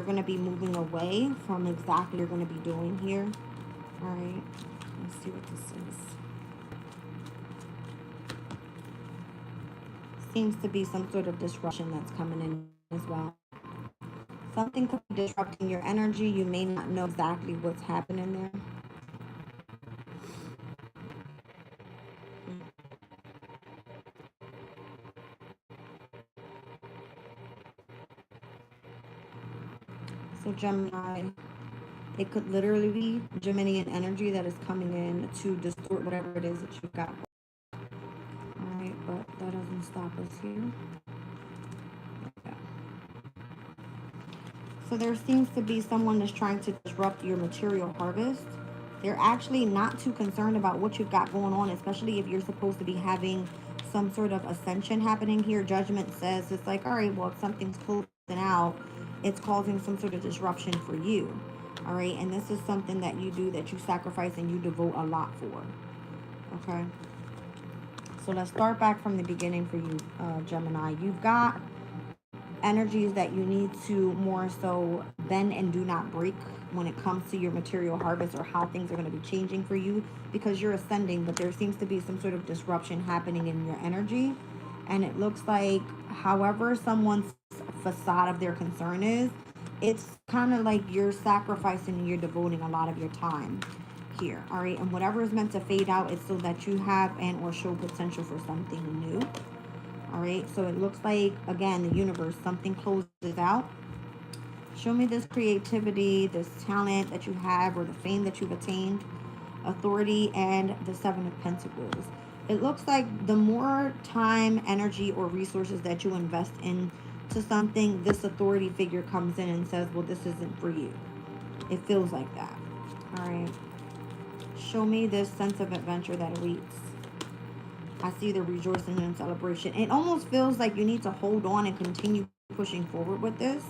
going to be moving away from exactly what you're going to be doing here. All right. Let's see what this is. Seems to be some sort of disruption that's coming in as well. Something could be disrupting your energy. You may not know exactly what's happening there. So Gemini, it could literally be Geminian energy that is coming in to distort whatever it is that you've got. Alright, but that doesn't stop us here. Okay. So there seems to be someone that's trying to disrupt your material harvest. They're actually not too concerned about what you've got going on, especially if you're supposed to be having some sort of ascension happening here. Judgment says it's like, all right, well, if something's closing out, it's causing some sort of disruption for you. All right, and this is something that you do, that you sacrifice and you devote a lot for. Okay, so let's start back from the beginning for you, Gemini. You've got energies that you need to more so bend and do not break when it comes to your material harvest or how things are going to be changing for you, because you're ascending, but there seems to be some sort of disruption happening in your energy. And it looks like however someone's facade of their concern is, it's kind of like you're sacrificing and you're devoting a lot of your time here. All right, and whatever is meant to fade out is so that you have and or show potential for something new. All right, so it looks like, again, the universe, something closes out. Show me this creativity, this talent that you have, or the fame that you've attained, authority, and the Seven of Pentacles. It looks like the more time, energy, or resources that you invest into something, this authority figure comes in and says, well, this isn't for you. It feels like that. All right. Show me this sense of adventure that awaits. I see the rejoicing and celebration. It almost feels like you need to hold on and continue pushing forward with this.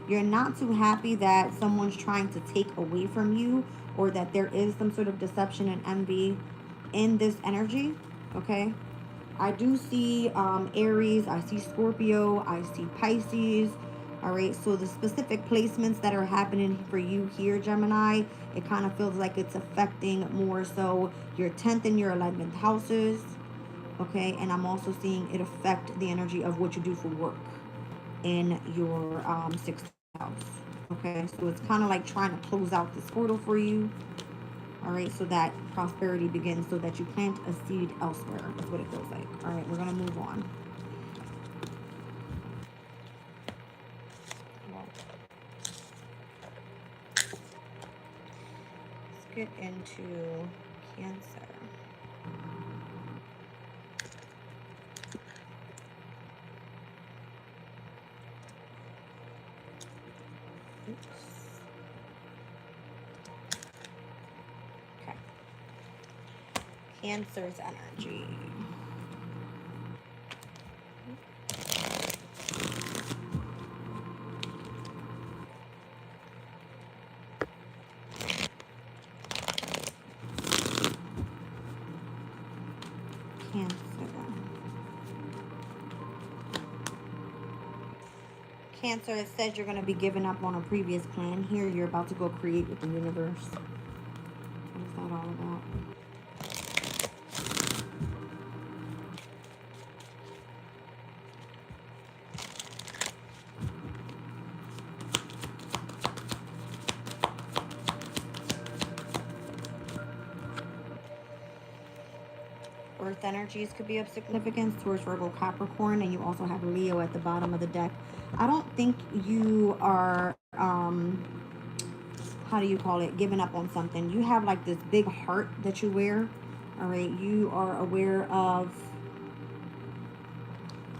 You're not too happy that someone's trying to take away from you, or that there is some sort of deception and envy in this energy. Okay, I do see Aries, I see Scorpio, I see Pisces. All right, so the specific placements that are happening for you here, Gemini, it kind of feels like it's affecting more so your 10th and your 11th houses. Okay, and I'm also seeing it affect the energy of what you do for work in your 6th house. Okay, so it's kind of like trying to close out this portal for you. All right, so that prosperity begins, so that you plant a seed elsewhere. That's what it feels like. All right, we're going to move on. Let's get into Cancer. Oops. Okay. Cancer's energy. Cancer, it says you're going to be giving up on a previous plan here. You're about to go create with the universe. What is that all about? Earth energies could be of significance towards Virgo, Capricorn, and you also have Leo at the bottom of the deck. I don't think you are, how do you call it, giving up on something. You have like this big heart that you wear. All right, you are aware of,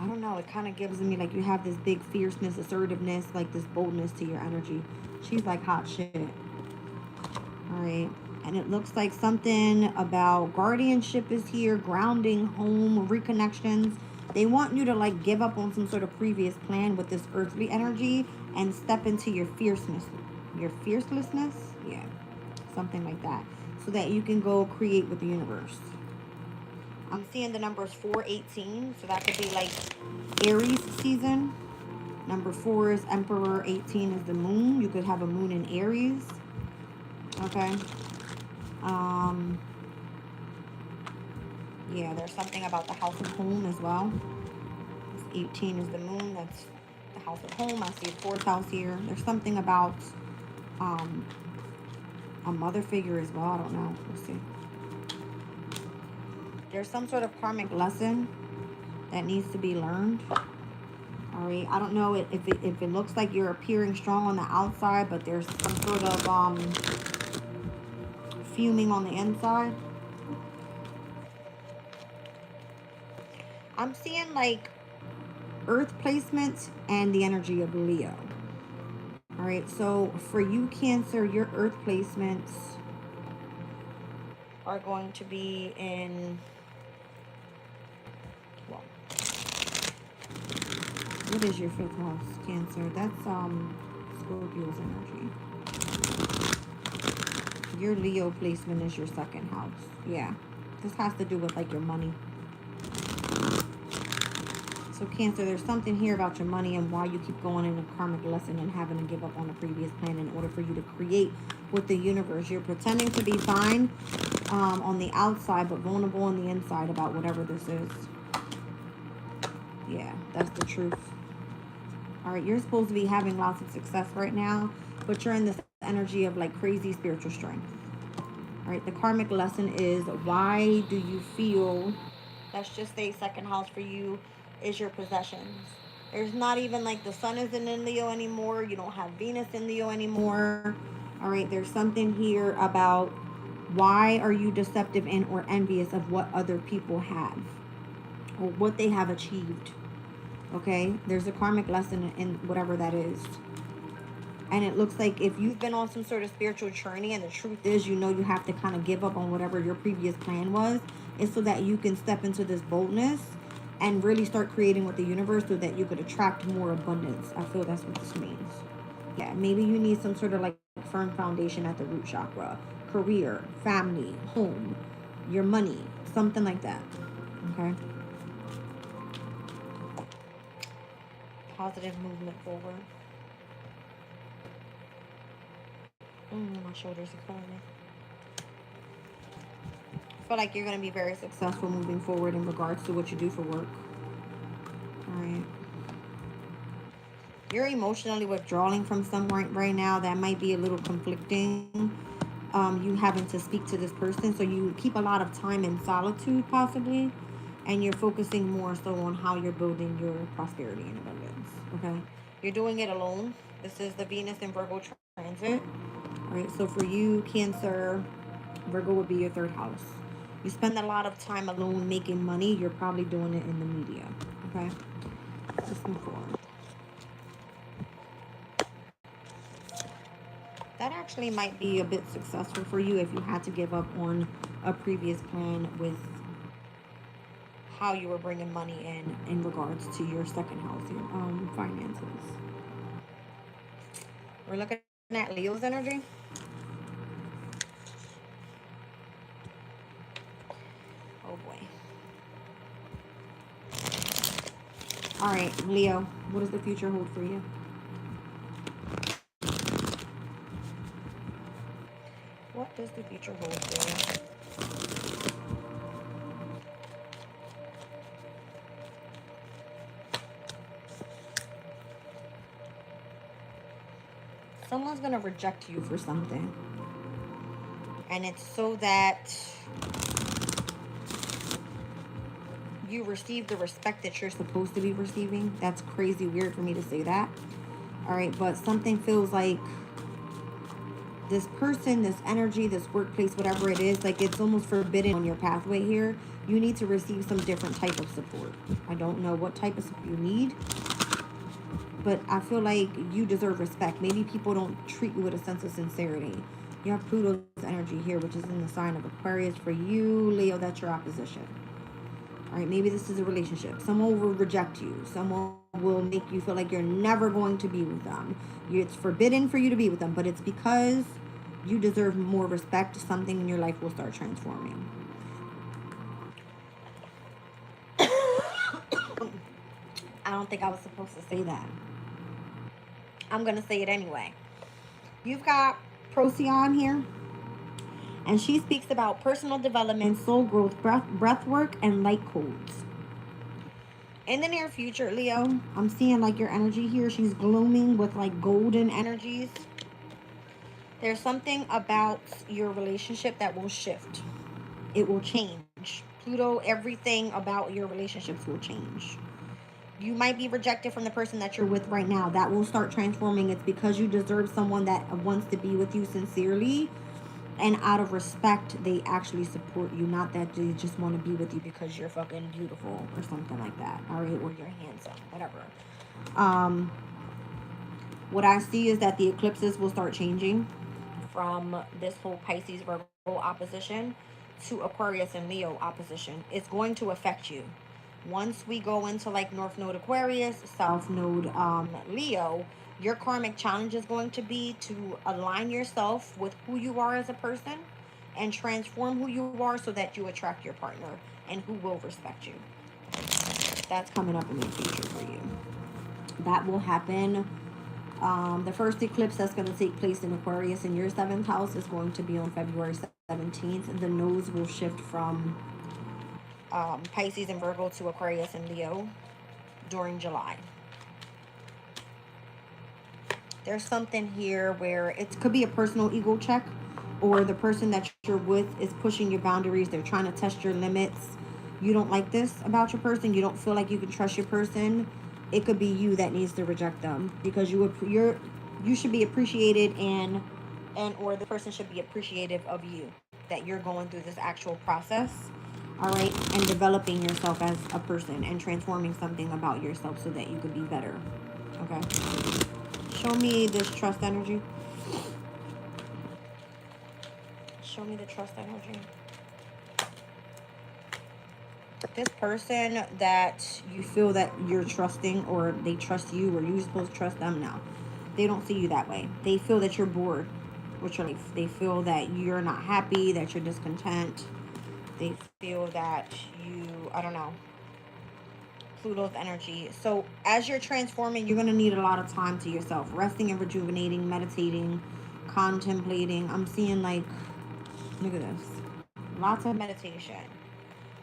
I don't know, it kind of gives me like you have this big fierceness, assertiveness, like this boldness to your energy. She's like hot shit. All right. And it looks like something about guardianship is here, grounding, home, reconnections. They want you to like give up on some sort of previous plan with this earthly energy and step into your fierceness. Your fiercelessness? Yeah, something like that. So that you can go create with the universe. I'm seeing the numbers 418. So that could be like Aries season. Number 4 is Emperor. 18 is the moon. You could have a moon in Aries. Okay. Yeah, there's something about the house of home as well. 18 is the moon. That's the house of home. I see a 4th house here. There's something about a mother figure as well. I don't know. We'll see. There's some sort of karmic lesson that needs to be learned. All right. I don't know if it looks like you're appearing strong on the outside, but there's some sort of fuming on the inside. I'm seeing like Earth placements and the energy of Leo. All right, so for you, Cancer, your Earth placements are going to be in, well, what is your 5th house, Cancer? That's Scorpio's energy. Your Leo placement is your 2nd house. Yeah, this has to do with like your money. So Cancer, there's something here about your money and why you keep going in a karmic lesson and having to give up on a previous plan in order for you to create with the universe. You're pretending to be fine on the outside, but vulnerable on the inside about whatever this is. Yeah, that's the truth. All right, you're supposed to be having lots of success right now, but you're in this energy of like crazy spiritual strength. All right, the karmic lesson is, why do you feel, let's just say 2nd house for you is your possessions. There's not even like the sun isn't in Leo anymore. You don't have Venus in Leo anymore. All right, there's something here about why are you deceptive and or envious of what other people have or what they have achieved. Okay, there's a karmic lesson in whatever that is. And it looks like if you've been on some sort of spiritual journey and the truth is, you know, you have to kind of give up on whatever your previous plan was, is so that you can step into this boldness and really start creating with the universe so that you could attract more abundance. I feel that's what this means. Yeah, maybe you need some sort of like firm foundation at the root chakra. Career, family, home, your money, something like that. Okay? Positive movement forward. My shoulders are killing me. I feel like you're going to be very successful moving forward in regards to what you do for work. All right. You're emotionally withdrawing from someone right now. That might be a little conflicting. You having to speak to this person. So you keep a lot of time in solitude possibly. And you're focusing more so on how you're building your prosperity and abundance. Okay. You're doing it alone. This is the Venus and Virgo transit. All right. So for you, Cancer, Virgo would be your 3rd house. You spend a lot of time alone making money. You're probably doing it in the media. Okay? Let's move forward. That actually might be a bit successful for you if you had to give up on a previous plan with how you were bringing money in regards to your 2nd house, your finances. We're looking at Leo's energy. Oh boy. All right, Leo, what does the future hold for you? What does the future hold for you? Someone's going to reject you for something. And it's so that you receive the respect that you're supposed to be receiving. That's crazy weird for me to say that. All right, but something feels like this person, this energy, this workplace, whatever it is, like it's almost forbidden on your pathway here. You need to receive some different type of support. I don't know what type of support you need, but I feel like you deserve respect. Maybe people don't treat you with a sense of sincerity. You have Pluto's energy here, which is in the sign of Aquarius. For you, Leo, that's your opposition. All right, maybe this is a relationship. Someone will reject you. Someone will make you feel like you're never going to be with them. It's forbidden for you to be with them, but it's because you deserve more respect. Something in your life will start transforming. I don't think I was supposed to say that. I'm going to say it anyway. You've got Procyon here. And she speaks about personal development, soul growth, breath work, and light codes. In the near future, Leo, I'm seeing like your energy here. She's glooming with like golden energies. There's something about your relationship that will shift. It will change. Pluto, everything about your relationships will change. You might be rejected from the person that you're with right now. That will start transforming. It's because you deserve someone that wants to be with you sincerely. And out of respect, they actually support you. Not that they just want to be with you because you're fucking beautiful or something like that. All right, or you're handsome, whatever. What I see is that the eclipses will start changing from this whole Pisces Virgo opposition to Aquarius and Leo opposition. It's going to affect you. Once we go into like North Node Aquarius, South Node Leo, your karmic challenge is going to be to align yourself with who you are as a person and transform who you are so that you attract your partner and who will respect you. That's coming up in the future for you. That will happen. The first eclipse that's going to take place in Aquarius in your 7th house is going to be on February 17th. The nodes will shift from Pisces and Virgo to Aquarius and Leo during July. There's something here where it could be a personal ego check, or the person that you're with is pushing your boundaries. They're trying to test your limits. You don't like this about your person. You don't feel like you can trust your person. It could be you that needs to reject them because you should be appreciated and or the person should be appreciative of you, that you're going through this actual process, all right, and developing yourself as a person and transforming something about yourself so that you could be better. Okay, show me this trust energy. Show me the trust energy. This person that you feel that you're trusting, or they trust you, or you're supposed to trust them now, they don't see you that way. They feel that you're bored with your life. They feel that you're not happy, that you're discontent. They feel that you, I don't know, Pluto's energy. So as you're transforming, you're going to need a lot of time to yourself, resting and rejuvenating, meditating, contemplating. I'm seeing like, look at this, lots of meditation.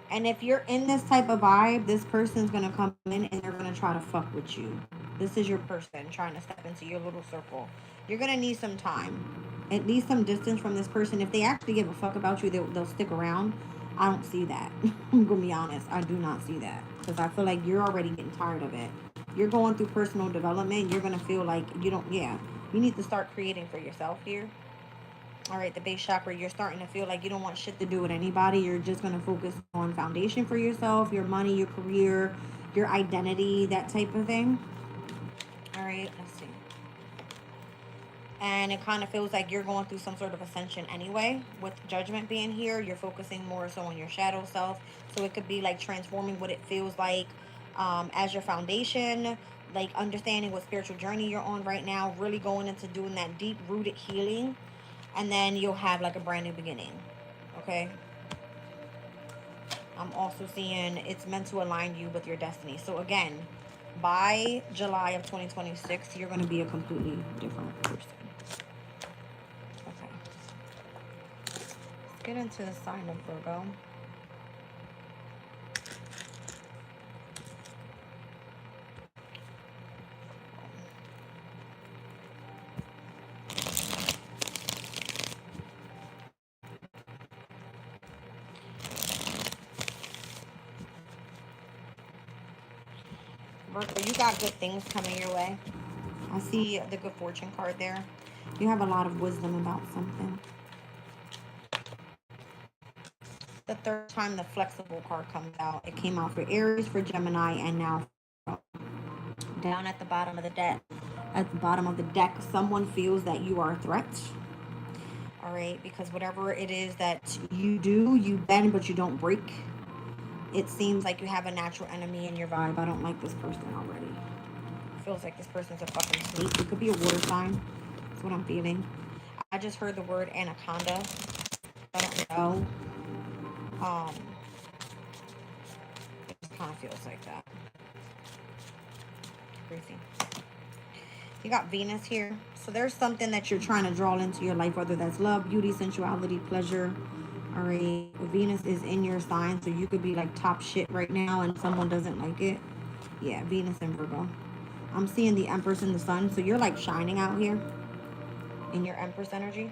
And if you're in this type of vibe, this person's going to come in and they're going to try to fuck with you. This is your person trying to step into your little circle. You're going to need some time, at least some distance from this person. If they actually give a fuck about you, they'll stick around. I don't see that. I'm going to be honest. I do not see that. Because I feel like you're already getting tired of it. You're going through personal development. You're going to feel like you need to start creating for yourself here. All right, the base chakra, you're starting to feel like you don't want shit to do with anybody. You're just going to focus on foundation for yourself, your money, your career, your identity, that type of thing. All right, let's see. And it kind of feels like you're going through some sort of ascension anyway. With judgment being here, you're focusing more so on your shadow self. So it could be like transforming what it feels like as your foundation, like understanding what spiritual journey you're on right now, really going into doing that deep-rooted healing. And then you'll have like a brand new beginning. Okay. I'm also seeing it's meant to align you with your destiny. So again, by July of 2026, you're going to be a completely different person. Okay. Let's get into the sign of Virgo. Virgo, you got good things coming your way. I see the good fortune card there. You have a lot of wisdom about something. The third time the flexible card comes out. It came out for Aries, for Gemini, and now down at the bottom of the deck. At the bottom of the deck, someone feels that you are a threat. All right, because whatever it is that you do, you bend but you don't break. It seems like you have a natural enemy in your vibe. I don't like this person already. It feels like this person's a fucking snake. It could be a water sign. That's what I'm feeling. I just heard the word anaconda. I don't know. It just kind of feels like that. Crazy. You got Venus here. So there's something that you're trying to draw into your life, whether that's love, beauty, sensuality, pleasure. All right. Venus is in your sign, so you could be like top shit right now and someone doesn't like it. Yeah, Venus and Virgo. I'm seeing the Empress and the Sun, so you're like shining out here in your Empress energy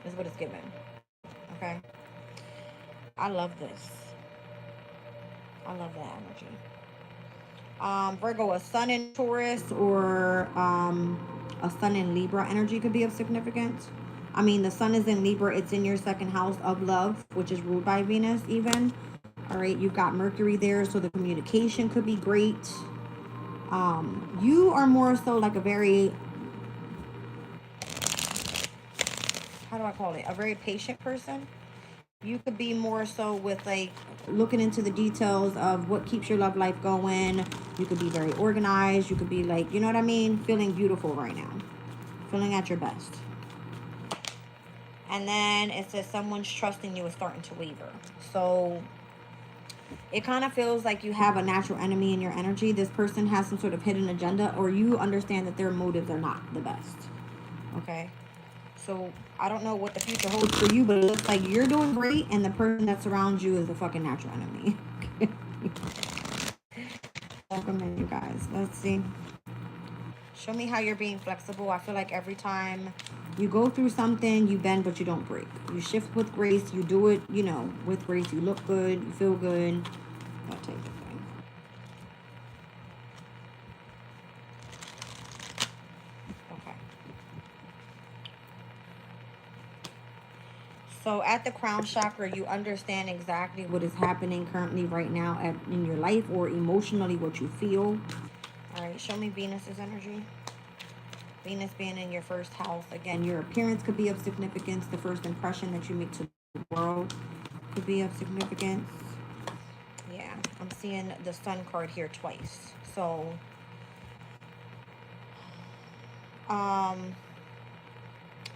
is what it's giving. Okay. I love this. I love that energy. Virgo, a sun in Taurus or a sun in Libra energy could be of significance. I mean, the sun is in Libra. It's in your second house of love, which is ruled by Venus even. All right, you've got Mercury there, so the communication could be great. You are more so like a very, how do I call it? A very patient person. You could be more so with like looking into the details of what keeps your love life going. You could be very organized. You could be like, you know what I mean? Feeling beautiful right now. Feeling at your best. And then it says someone's trusting you is starting to waver. So it kind of feels like you have a natural enemy in your energy. This person has some sort of hidden agenda, or you understand that their motives are not the best. Okay. So I don't know what the future holds for you, but it looks like you're doing great and the person that surrounds you is a fucking natural enemy. Welcome in, you guys. Let's see. Show me how you're being flexible. I feel like every time you go through something, you bend, but you don't break. You shift with grace. You do it, you know, with grace. You look good. You feel good. That type of thing. So at the crown chakra, you understand exactly what is happening currently right now in your life, or emotionally what you feel. All right, show me Venus's energy. Venus being in your first house. Again, your appearance could be of significance. The first impression that you make to the world could be of significance. Yeah, I'm seeing the Sun card here twice. So,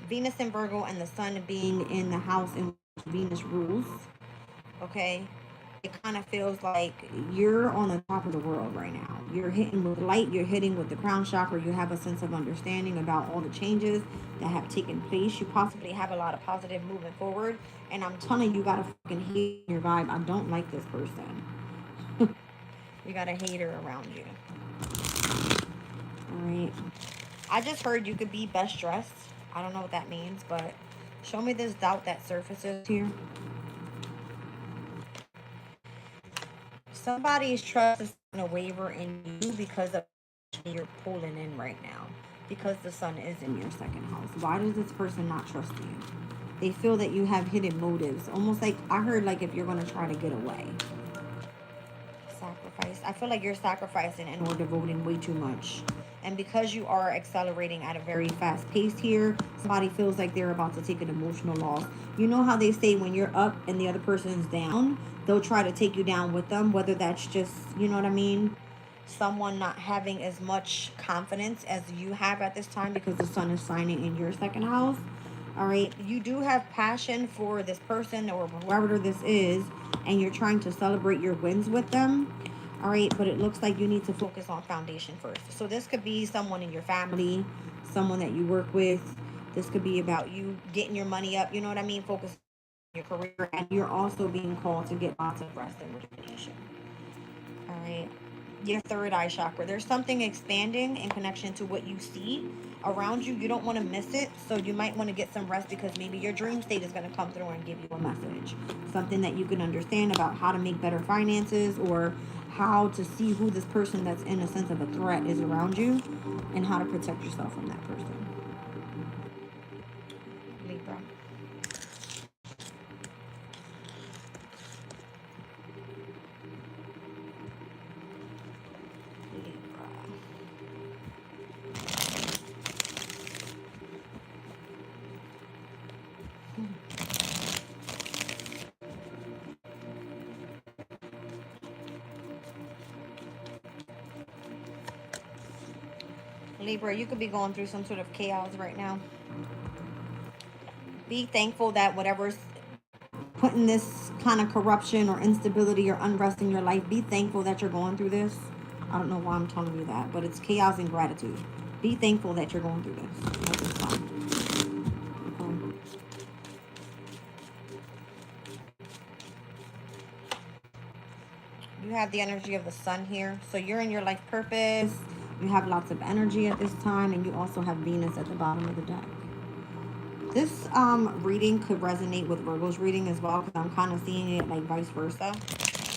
Venus and Virgo and the Sun being in the house in which Venus rules, okay, it kind of feels like you're on the top of the world right now. You're hitting with light, you're hitting with the crown chakra, you have a sense of understanding about all the changes that have taken place. You possibly have a lot of positive moving forward, and I'm telling you, you got a fucking hate in your vibe. I don't like this person. You got a hater around you. All right. I just heard you could be best dressed. I don't know what that means, but show me this doubt that surfaces here. Somebody's trust is going to waver in you because of what you're pulling in right now. Because the Sun is in your second house. Why does this person not trust you? They feel that you have hidden motives. Almost like, I heard like if you're going to try to get away. Sacrifice. I feel like you're sacrificing and or devoting way too much. And because you are accelerating at a very fast pace here, somebody feels like they're about to take an emotional loss. You know how they say when you're up and the other person's down, they'll try to take you down with them, whether that's just, you know what I mean, someone not having as much confidence as you have at this time because the Sun is signing in your second house. All right, you do have passion for this person or whoever this is, and you're trying to celebrate your wins with them. All right, but it looks like you need to focus on foundation first. So this could be someone in your family, someone that you work with. This could be about you getting your money up. You know what I mean? Focus on your career, and you're also being called to get lots of rest and rejuvenation. All right. Your third eye chakra. There's something expanding in connection to what you see around you. You don't want to miss it. So you might want to get some rest because maybe your dream state is going to come through and give you a message. Something that you can understand about how to make better finances, or how to see who this person that's in a sense of a threat is around you, and how to protect yourself from that person. Libra. Libra, you could be going through some sort of chaos right now. Be thankful that whatever's putting this kind of corruption or instability or unrest in your life, be thankful that you're going through this. I don't know why I'm telling you that, but it's chaos and gratitude. Be thankful that you're going through this at this time. Okay. You have the energy of the sun here. So you're in your life purpose. You have lots of energy at this time. And you also have Venus at the bottom of the deck. This reading could resonate with Virgo's reading as well, because I'm kind of seeing it like vice versa.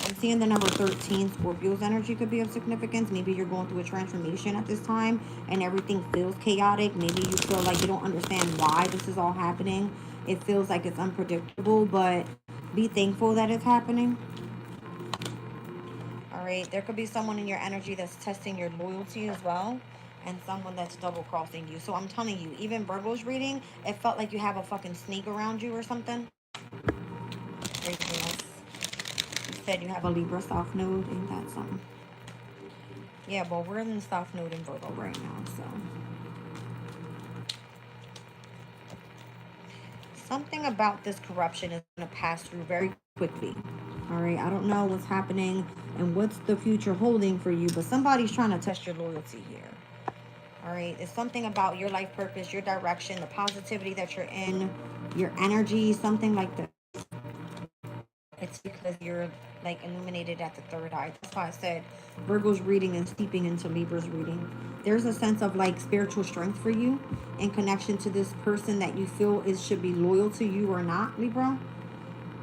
I'm seeing the number 13, Scorpio's energy could be of significance. Maybe you're going through a transformation at this time and everything feels chaotic. Maybe you feel like you don't understand why this is all happening. It feels like it's unpredictable, but be thankful that it's happening. All right, there could be someone in your energy that's testing your loyalty as well, and someone that's double crossing you. So I'm telling you, even Virgo's reading, it felt like you have a fucking snake around you or something. Craziness. You said you have a Libra South Node. Ain't that something? Yeah, well, we're in the South Node in Virgo right now, so. Something about this corruption is going to pass through very quickly. All right, I don't know what's happening and what's the future holding for you, but somebody's trying to test your loyalty here. All right, it's something about your life purpose, your direction, the positivity that you're in, your energy, something like this. It's because you're like illuminated at the third eye. That's why I said Virgo's reading is seeping into Libra's reading. There's a sense of like spiritual strength for you in connection to this person that you feel should be loyal to you or not, Libra.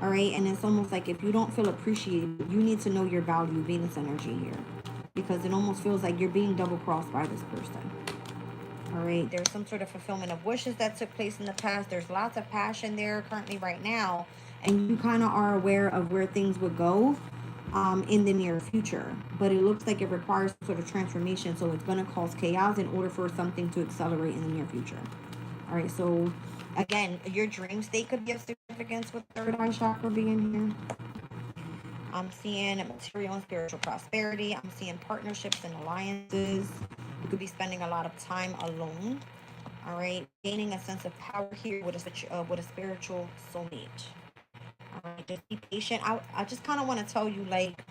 All right, and it's almost like if you don't feel appreciated, you need to know your value, Venus energy here, because it almost feels like you're being double crossed by this person. All right, there's some sort of fulfillment of wishes that took place in the past. There's lots of passion there currently right now, and you kind of are aware of where things would go in the near future, but it looks like it requires some sort of transformation, so it's going to cause chaos in order for something to accelerate in the near future. All right, so again, your dream state could be of significance with third eye chakra being here. I'm seeing material and spiritual prosperity. I'm seeing partnerships and alliances. You could be spending a lot of time alone. All right, gaining a sense of power here with a spiritual soulmate. All right, just be patient. I just kind of want to tell you, like,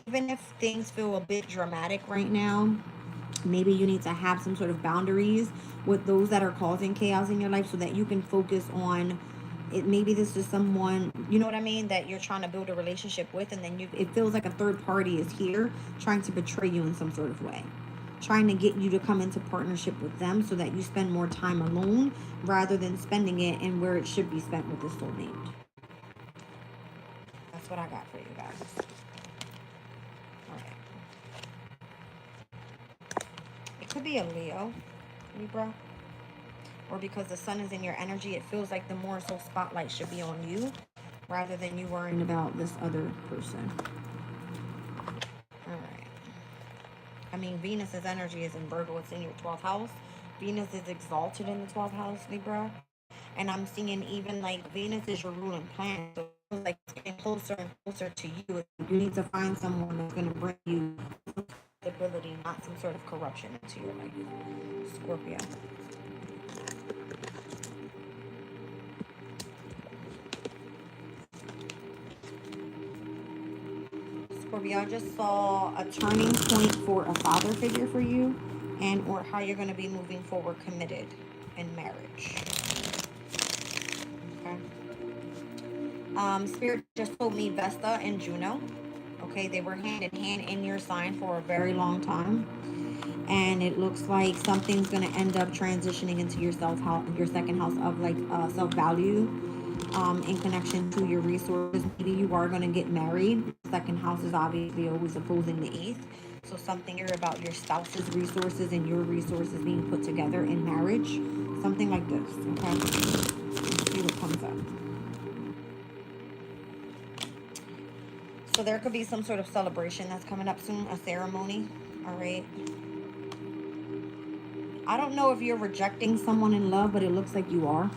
even if things feel a bit dramatic right now, maybe you need to have some sort of boundaries with those that are causing chaos in your life so that you can focus on it. Maybe this is someone, you know what I mean, that you're trying to build a relationship with, and then it feels like a third party is here trying to betray you in some sort of way, trying to get you to come into partnership with them so that you spend more time alone rather than spending it in where it should be spent with this soulmate. That's what I got for you guys. All right. It could be a Leo, Libra. Or because the sun is in your energy, it feels like the more so spotlight should be on you rather than you worrying about this other person. All right. I mean, Venus's energy is in Virgo. It's in your 12th house. Venus is exalted in the 12th house, Libra. And I'm seeing even like Venus is your ruling planet. So it feels like it's getting closer and closer to you. You need to find someone that's going to bring you stability, not some sort of corruption into your life. Scorpio. Scorpio, I just saw a turning point for a father figure for you, and or how you're going to be moving forward committed in marriage. Okay. Spirit just told me Vesta and Juno. Okay, they were hand in hand in your sign for a very long time, and it looks like something's going to end up transitioning into your second house of like self-value. In connection to your resources. Maybe you are going to get married. Second house is obviously always opposing the 8th. So something here about your spouse's resources and your resources being put together in marriage. Something like this. Okay. Let's see what comes up. So there could be some sort of celebration that's coming up soon. A ceremony. All right. I don't know if you're rejecting someone in love, but it looks like you are.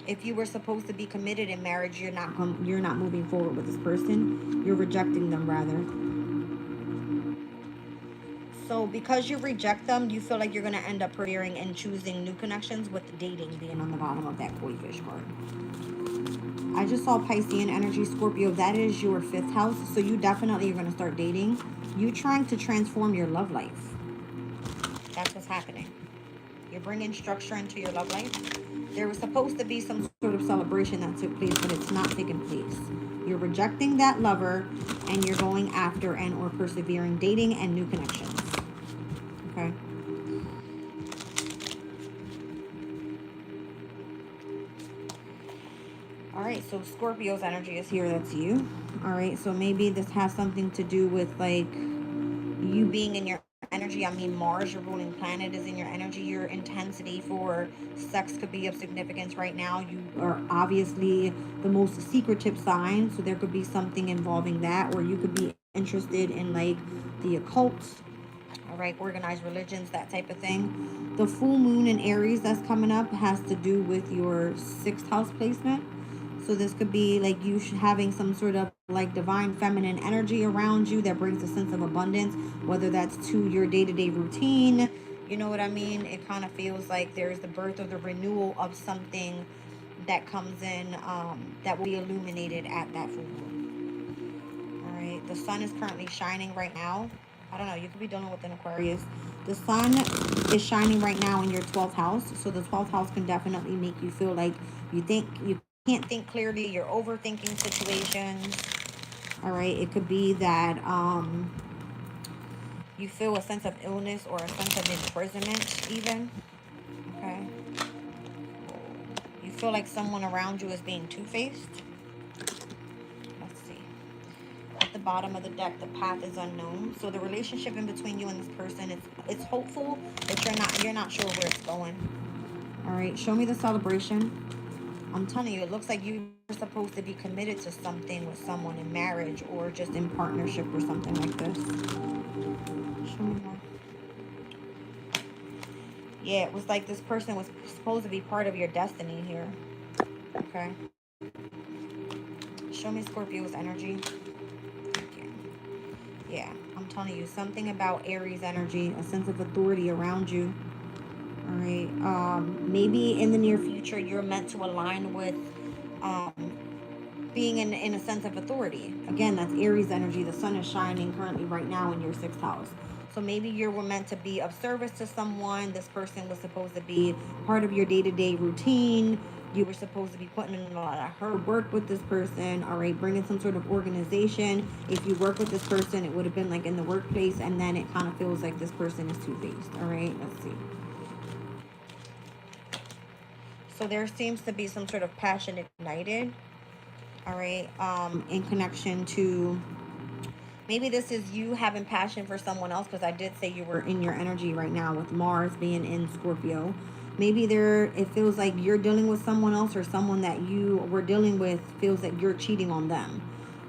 If you were supposed to be committed in marriage, you're not moving forward with this person. You're rejecting them, rather. So because you reject them, you feel like you're going to end up persevering and choosing new connections, with dating being on the bottom of that koi fish card. I just saw Piscean energy, Scorpio. That is your 5th house. So you definitely are going to start dating. You trying to transform your love life. That's what's happening. You're bringing structure into your love life. There was supposed to be some sort of celebration that took place, but it's not taking place. You're rejecting that lover, and you're going after and or persevering dating and new connections. Okay. All right, so Scorpio's energy is here. That's you. All right, so maybe this has something to do with like you being in your energy. I mean, Mars, your ruling planet, is in your energy. Your intensity for sex could be of significance right now. You are obviously the most secretive sign, so there could be something involving that, or you could be interested in like the occult. All right, organized religions, that type of thing. The full moon in Aries that's coming up has to do with your 6th house placement. So this could be like you having some sort of like divine feminine energy around you that brings a sense of abundance, whether that's to your day-to-day routine. You know what I mean? It kind of feels like there's the birth or the renewal of something that comes in, that will be illuminated at that full moon. All right, the sun is currently shining right now. I don't know, you could be dealing with an Aquarius. The sun is shining right now in your 12th house. So the 12th house can definitely make you feel like you can't think clearly, you're overthinking situations. All right, it could be that you feel a sense of illness or a sense of imprisonment even. Okay, you feel like someone around you is being two-faced. Let's see, at the bottom of the deck, the path is unknown. So the relationship in between you and this person, it's hopeful, but you're not sure where it's going. All right, show me the celebration. I'm telling you, it looks like you were supposed to be committed to something with someone in marriage or just in partnership or something like this. Show me more. Yeah, it was like this person was supposed to be part of your destiny here. Okay. Show me Scorpio's energy. Yeah, I'm telling you, something about Aries energy, a sense of authority around you. All right. Maybe in the near future, you're meant to align with being in a sense of authority. Again, that's Aries energy. The sun is shining currently right now in your 6th house. So maybe you were meant to be of service to someone. This person was supposed to be part of your day-to-day routine. You were supposed to be putting in a lot of hard work with this person. All right, bringing some sort of organization. If you work with this person, it would have been like in the workplace, and then it kind of feels like this person is two-faced. All right, let's see. So there seems to be some sort of passion ignited. All right, in connection to, maybe this is you having passion for someone else, because I did say you were in your energy right now with Mars being in Scorpio. Maybe it feels like you're dealing with someone else, or someone that you were dealing with feels that you're cheating on them.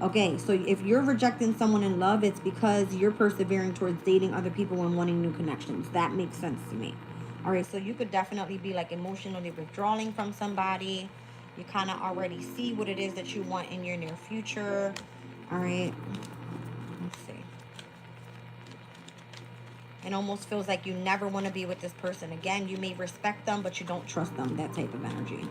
Okay, so if you're rejecting someone in love, it's because you're persevering towards dating other people and wanting new connections. That makes sense to me. All right, so you could definitely be like emotionally withdrawing from somebody. You kind of already see what it is that you want in your near future. All right, let's see. It almost feels like you never want to be with this person again. You may respect them, but you don't trust them. That type of energy.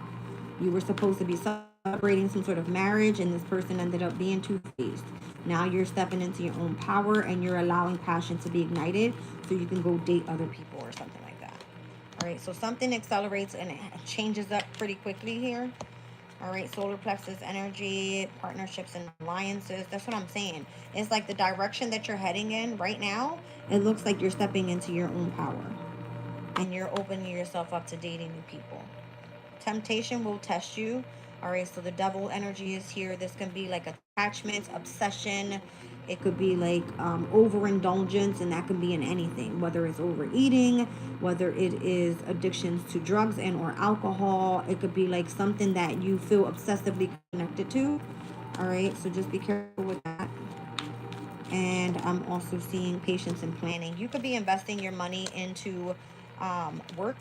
You were supposed to be celebrating some sort of marriage, and this person ended up being two-faced. Now you're stepping into your own power, and you're allowing passion to be ignited so you can go date other people or something like that. All right, so something accelerates and it changes up pretty quickly here. All right, solar plexus energy, partnerships and alliances. That's what I'm saying. It's like the direction that you're heading in right now, it looks like you're stepping into your own power. And you're opening yourself up to dating new people. Temptation will test you. All right, so the devil energy is here. This can be like attachment, obsession. It could be like overindulgence, and that can be in anything, whether it's overeating, whether it is addictions to drugs and or alcohol. It could be like something that you feel obsessively connected to. All right, so just be careful with that. And I'm also seeing patience and planning. You could be investing your money into work,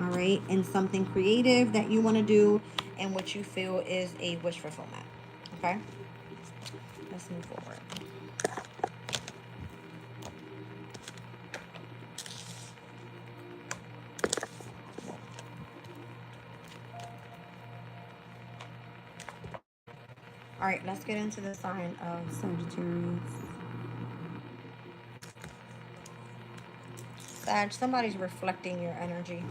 all right, and something creative that you want to do and what you feel is a wish fulfillment. Okay, let's move forward. All right, let's get into the sign of Sagittarius. Sag, somebody's reflecting your energy.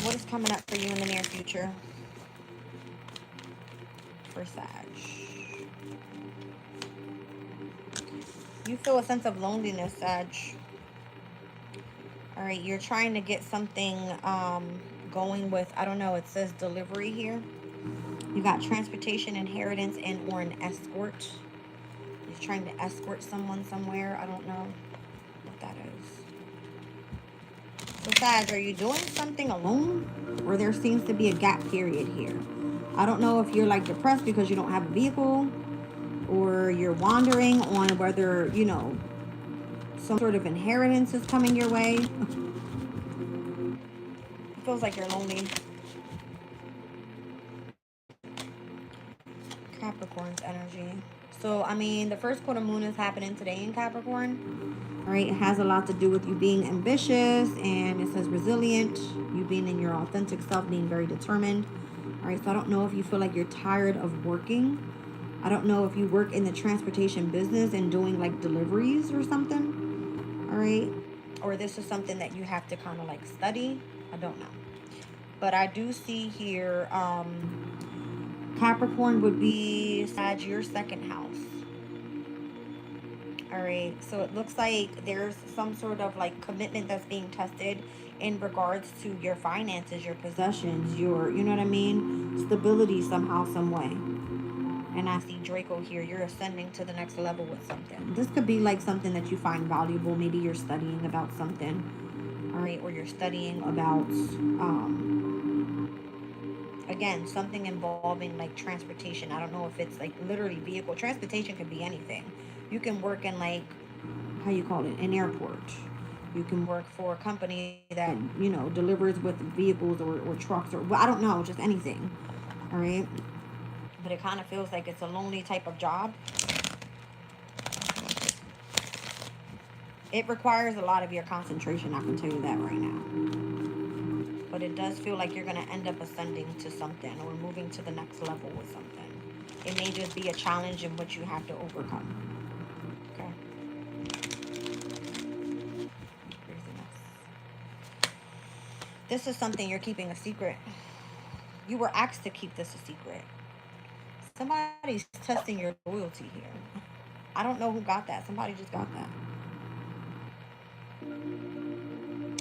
What is coming up for you in the near future? For Sag. You feel a sense of loneliness, Sag. All right, you're trying to get something going with, I don't know, it says delivery here. You got transportation, inheritance, and or an escort. You're trying to escort someone somewhere. I don't know what that is. So Sag, are you doing something alone? Or there seems to be a gap period here. I don't know if you're like depressed because you don't have a vehicle, or you're wandering on whether, you know, some sort of inheritance is coming your way. It feels like you're lonely. Capricorn's energy. So, I mean, the first quarter moon is happening today in Capricorn. All right, it has a lot to do with you being ambitious, and it says resilient, you being in your authentic self, being very determined. All right, so I don't know if you feel like you're tired of working. I don't know if you work in the transportation business and doing like deliveries or something. All right, or this is something that you have to kind of like study. I don't know. But I do see here, Capricorn would be Sag, your second house. All right, so it looks like there's some sort of like commitment that's being tested in regards to your finances, your possessions, your, you know what I mean, stability somehow, some way. And I see Draco here. You're ascending to the next level with something. This could be like something that you find valuable. Maybe you're studying about something. All right, or you're studying about, again, something involving like transportation. I don't know if it's like literally vehicle. Transportation could be anything. You can work in like, how you call it, an airport. You can work for a company that, you know, delivers with vehicles or trucks or, well, I don't know, just anything. All right. But it kind of feels like it's a lonely type of job. It requires a lot of your concentration, I can tell you that right now. But it does feel like you're going to end up ascending to something or moving to the next level with something. It may just be a challenge in which you have to overcome. Okay. Craziness. This is something you're keeping a secret. You were asked to keep this a secret. Somebody's testing your loyalty here. I don't know who got that. Somebody just got that.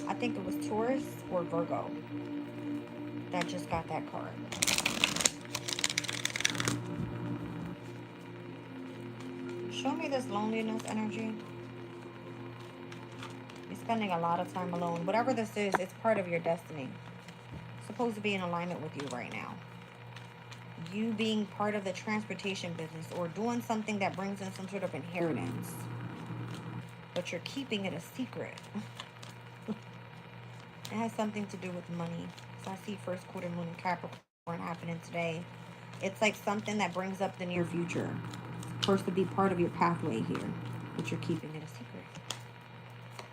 I think it was Taurus or Virgo that just got that card. Show me this loneliness energy. You're spending a lot of time alone. Whatever this is, it's part of your destiny. It's supposed to be in alignment with you right now. You being part of the transportation business or doing something that brings in some sort of inheritance, but you're keeping it a secret. It has something to do with money. So I see first quarter moon in Capricorn happening today. It's like something that brings up the near future. It's supposed to be part of your pathway here, but you're keeping it a secret.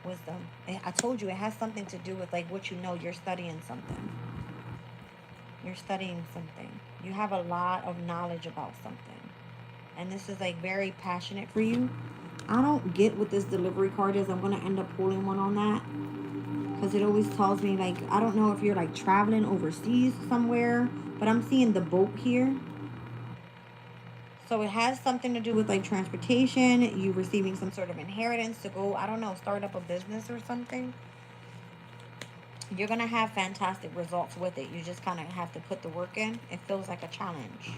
Wisdom. I told you it has something to do with like what you know. You're studying something. You're studying something. You have a lot of knowledge about something. And this is like very passionate for you. I don't get what this delivery card is. I'm going to end up pulling one on that. Because it always tells me like, I don't know if you're like traveling overseas somewhere. But I'm seeing the boat here. So it has something to do with like transportation. You receiving some sort of inheritance to go, I don't know, start up a business or something. You're going to have fantastic results with it. You just kind of have to put the work in. It feels like a challenge.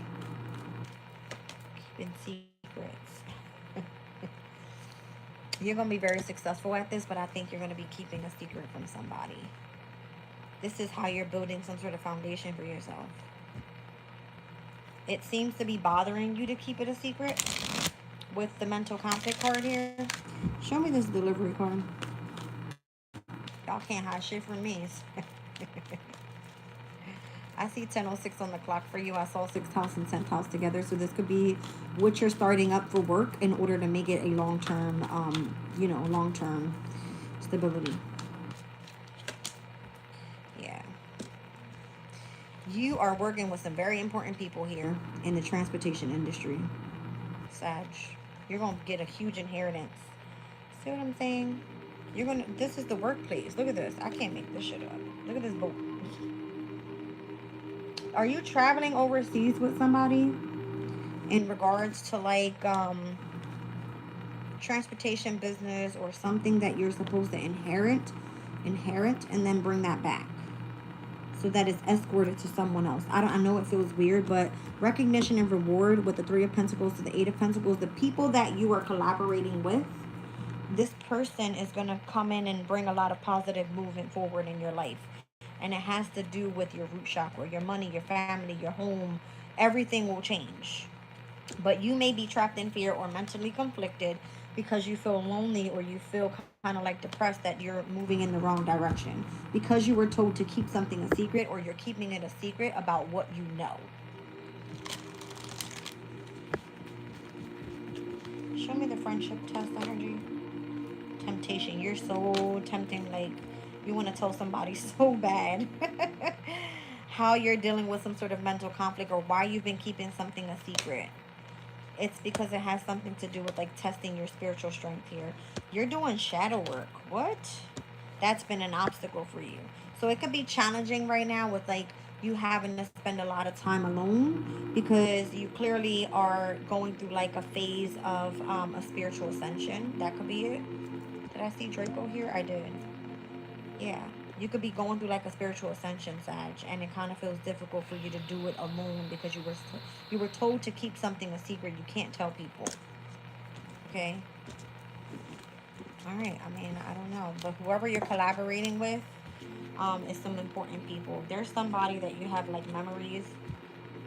Keeping secrets. You're going to be very successful at this, but I think you're going to be keeping a secret from somebody. This is how you're building some sort of foundation for yourself. It seems to be bothering you to keep it a secret with the mental conflict card here. Show me this delivery card. Y'all can't hide shit from me. I see 10:06 on the clock for you. I saw 6th house and 10th house together. So this could be what you're starting up for work in order to make it a long-term, long-term stability. Yeah. You are working with some very important people here in the transportation industry. Sag. You're going to get a huge inheritance. See what I'm saying? You're gonna, this is the workplace. Look at this. I can't make this shit up. Look at this boat. Are you traveling overseas with somebody in regards to like transportation business or something that you're supposed to inherit and then bring that back so that it's escorted to someone else? I know it feels weird, but recognition and reward with the Three of Pentacles to the Eight of Pentacles, the people that you are collaborating with, this person is going to come in and bring a lot of positive movement forward in your life. And it has to do with your root chakra, your money, your family, your home. Everything will change. But you may be trapped in fear or mentally conflicted because you feel lonely or you feel kind of like depressed that you're moving in the wrong direction. Because you were told to keep something a secret, or you're keeping it a secret about what you know. Show me the friendship test energy. Temptation. You're so tempting. Like, you want to tell somebody so bad how you're dealing with some sort of mental conflict or why you've been keeping something a secret. It's because it has something to do with like testing your spiritual strength here. You're doing shadow work. What? That's been an obstacle for you. So it could be challenging right now with like you having to spend a lot of time alone because you clearly are going through like a phase of a spiritual ascension. That could be it. Did I see Draco here? I did. Yeah. You could be going through like a spiritual ascension, Sag, and it kind of feels difficult for you to do it alone because you were told to keep something a secret. You can't tell people. Okay? All right. I mean, I don't know, but whoever you're collaborating with is some important people. There's somebody that you have like memories,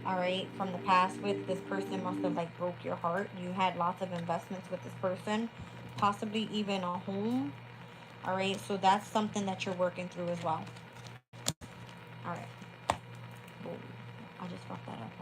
all right, from the past with. This person must have like broke your heart. You had lots of investments with this person, possibly even a home. All right, so that's something that you're working through as well. All right. Boom. I just fucked that up.